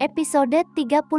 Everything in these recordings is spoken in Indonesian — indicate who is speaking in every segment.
Speaker 1: Episode 39.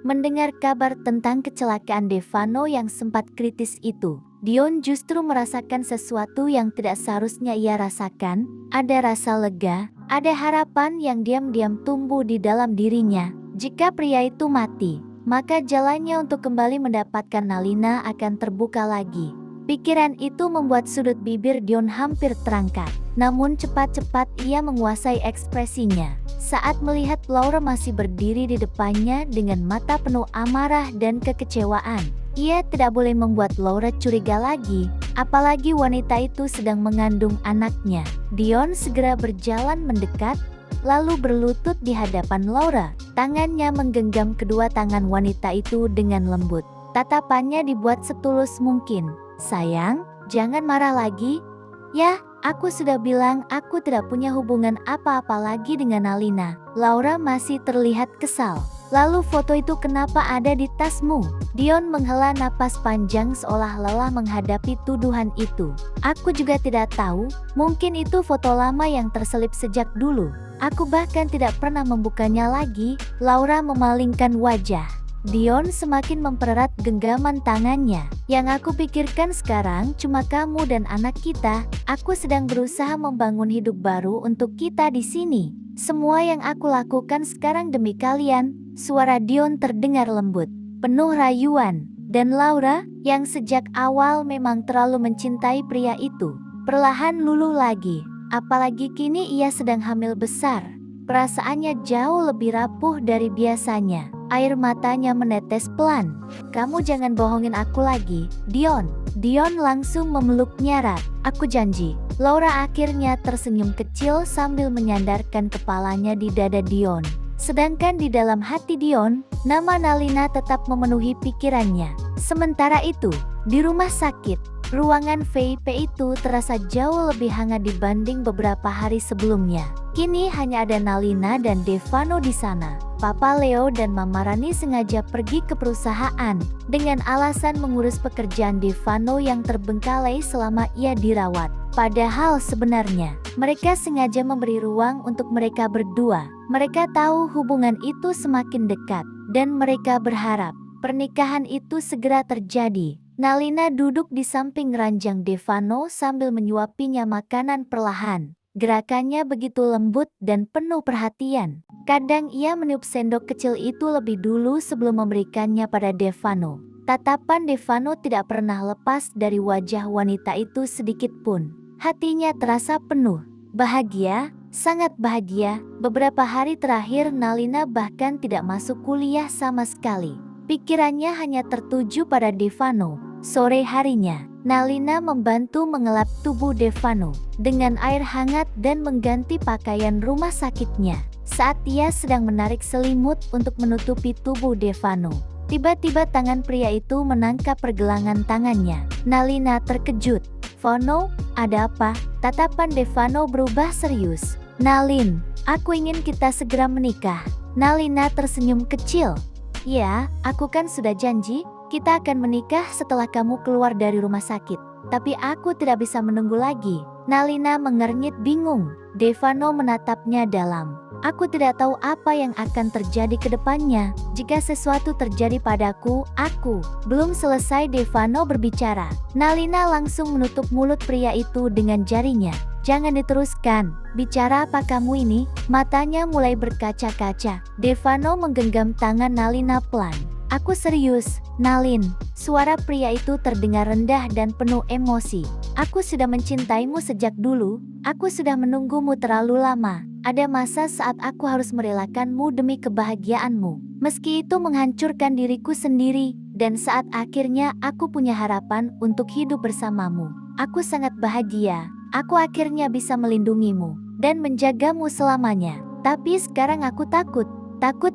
Speaker 1: Mendengar kabar tentang kecelakaan Devano yang sempat kritis itu, Dion justru merasakan sesuatu yang tidak seharusnya ia rasakan. Ada rasa lega, ada harapan yang diam-diam tumbuh di dalam dirinya. Jika pria itu mati, maka jalannya untuk kembali mendapatkan Nalina akan terbuka lagi. Pikiran itu membuat sudut bibir Dion hampir terangkat. Namun cepat-cepat ia menguasai ekspresinya saat melihat Laura masih berdiri di depannya dengan mata penuh amarah dan kekecewaan. Ia tidak boleh membuat Laura curiga lagi, apalagi wanita itu sedang mengandung anaknya. Dion segera berjalan mendekat, lalu berlutut di hadapan Laura. Tangannya menggenggam kedua tangan wanita itu dengan lembut. Tatapannya dibuat setulus mungkin. "Sayang, jangan marah lagi. Ya, aku sudah bilang aku tidak punya hubungan apa-apa lagi dengan Nalina." Laura masih terlihat kesal. "Lalu foto itu kenapa ada di tasmu?" Dion menghela napas panjang seolah lelah menghadapi tuduhan itu. "Aku juga tidak tahu, mungkin itu foto lama yang terselip sejak dulu. Aku bahkan tidak pernah membukanya lagi." Laura memalingkan wajah. Dion semakin mempererat genggaman tangannya. "Yang aku pikirkan sekarang cuma kamu dan anak kita. Aku sedang berusaha membangun hidup baru untuk kita di sini. Semua yang aku lakukan sekarang demi kalian." Suara Dion terdengar lembut, penuh rayuan. Dan Laura, yang sejak awal memang terlalu mencintai pria itu, perlahan luluh lagi. Apalagi kini ia sedang hamil besar. Perasaannya jauh lebih rapuh dari biasanya. Air matanya menetes pelan. "Kamu jangan bohongin aku lagi, Dion." Dion langsung memeluknya erat. "Aku janji." Laura akhirnya tersenyum kecil sambil menyandarkan kepalanya di dada Dion. Sedangkan di dalam hati Dion, nama Nalina tetap memenuhi pikirannya. Sementara itu, di rumah sakit, ruangan VIP itu terasa jauh lebih hangat dibanding beberapa hari sebelumnya. Kini hanya ada Nalina dan Devano di sana. Papa Leo dan Mama Rani sengaja pergi ke perusahaan dengan alasan mengurus pekerjaan Devano yang terbengkalai selama ia dirawat. Padahal sebenarnya, mereka sengaja memberi ruang untuk mereka berdua. Mereka tahu hubungan itu semakin dekat, dan mereka berharap pernikahan itu segera terjadi. Nalina duduk di samping ranjang Devano sambil menyuapinya makanan perlahan. Gerakannya begitu lembut dan penuh perhatian. Kadang ia meniup sendok kecil itu lebih dulu sebelum memberikannya pada Devano. Tatapan Devano tidak pernah lepas dari wajah wanita itu sedikit pun. Hatinya terasa penuh, bahagia, sangat bahagia. Beberapa hari terakhir Nalina bahkan tidak masuk kuliah sama sekali. Pikirannya hanya tertuju pada Devano. Sore harinya, Nalina membantu mengelap tubuh Devano dengan air hangat dan mengganti pakaian rumah sakitnya. Saat ia sedang menarik selimut untuk menutupi tubuh Devano, tiba-tiba tangan pria itu menangkap pergelangan tangannya. Nalina terkejut. "Vano, ada apa?" Tatapan Devano berubah serius. "Nalin, aku ingin kita segera menikah." Nalina tersenyum kecil. "Ya, aku kan sudah janji. Kita akan menikah setelah kamu keluar dari rumah sakit. Tapi aku tidak bisa menunggu lagi." Nalina mengernyit bingung. Devano menatapnya dalam. "Aku tidak tahu apa yang akan terjadi ke depannya. Jika sesuatu terjadi padaku, aku..." Belum selesai Devano berbicara, Nalina langsung menutup mulut pria itu dengan jarinya. "Jangan diteruskan. Bicara apa kamu ini?" Matanya mulai berkaca-kaca. Devano menggenggam tangan Nalina pelan. "Aku serius, Nalin." Suara pria itu terdengar rendah dan penuh emosi. "Aku sudah mencintaimu sejak dulu. Aku sudah menunggumu terlalu lama. Ada masa saat aku harus merelakanmu demi kebahagiaanmu. Meski itu menghancurkan diriku sendiri. Dan saat akhirnya aku punya harapan untuk hidup bersamamu. Aku sangat bahagia. Aku akhirnya bisa melindungimu dan menjagamu selamanya. Tapi sekarang aku takut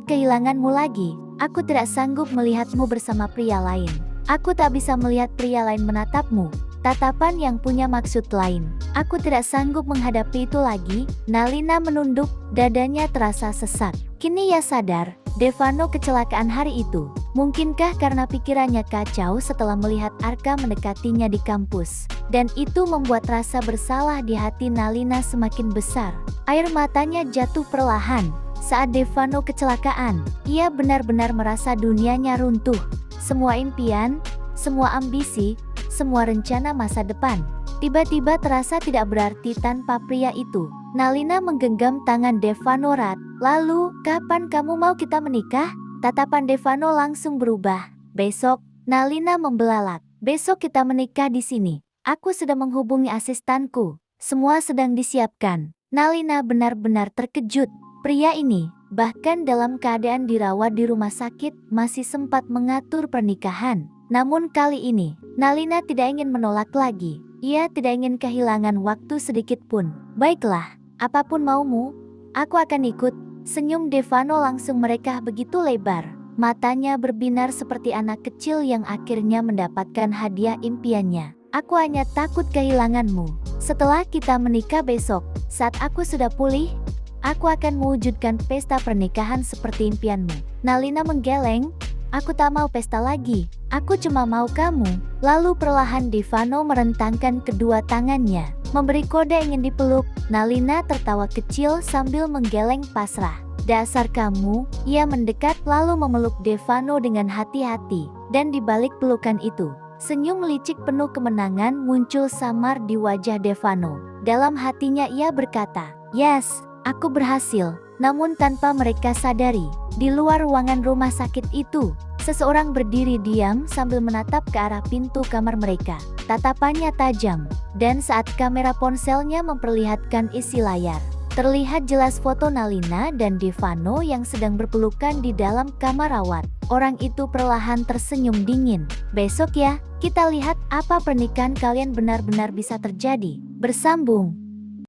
Speaker 1: kehilanganmu lagi. Aku tidak sanggup melihatmu bersama pria lain. Aku tak bisa melihat pria lain menatapmu, tatapan yang punya maksud lain. Aku tidak sanggup menghadapi itu lagi." Nalina menunduk, dadanya terasa sesak. Kini ia sadar, Devano kecelakaan hari itu. Mungkinkah karena pikirannya kacau setelah melihat Arka mendekatinya di kampus? Dan itu membuat rasa bersalah di hati Nalina semakin besar. Air matanya jatuh perlahan. Saat Devano kecelakaan, ia benar-benar merasa dunianya runtuh. Semua impian, semua ambisi, semua rencana masa depan tiba-tiba terasa tidak berarti tanpa pria itu. Nalina menggenggam tangan Devano erat. Lalu, kapan kamu mau kita menikah? Tatapan Devano langsung berubah. Besok, Nalina membelalak. Besok kita menikah di sini. Aku sedang menghubungi asistanku. Semua sedang disiapkan. Nalina benar-benar terkejut. Pria ini, bahkan dalam keadaan dirawat di rumah sakit, masih sempat mengatur pernikahan. Namun kali ini, Nalina tidak ingin menolak lagi. Ia tidak ingin kehilangan waktu sedikit pun. Baiklah, apapun maumu, aku akan ikut. Senyum Devano langsung merekah begitu lebar. Matanya berbinar seperti anak kecil yang akhirnya mendapatkan hadiah impiannya. Aku hanya takut kehilanganmu. Setelah kita menikah besok, saat aku sudah pulih, aku akan mewujudkan pesta pernikahan seperti impianmu. Nalina menggeleng. Aku tak mau pesta lagi. Aku cuma mau kamu. Lalu perlahan Devano merentangkan kedua tangannya, memberi kode ingin dipeluk. Nalina tertawa kecil sambil menggeleng pasrah. Dasar kamu, ia mendekat lalu memeluk Devano dengan hati-hati. Dan di balik pelukan itu, senyum licik penuh kemenangan muncul samar di wajah Devano. Dalam hatinya ia berkata, "Yes, aku berhasil." Namun tanpa mereka sadari, di luar ruangan rumah sakit itu, seseorang berdiri diam sambil menatap ke arah pintu kamar mereka. Tatapannya tajam, dan saat kamera ponselnya memperlihatkan isi layar, terlihat jelas foto Nalina dan Devano yang sedang berpelukan di dalam kamar rawat. Orang itu perlahan tersenyum dingin. "Besok ya, kita lihat apa pernikahan kalian benar-benar bisa terjadi." Bersambung.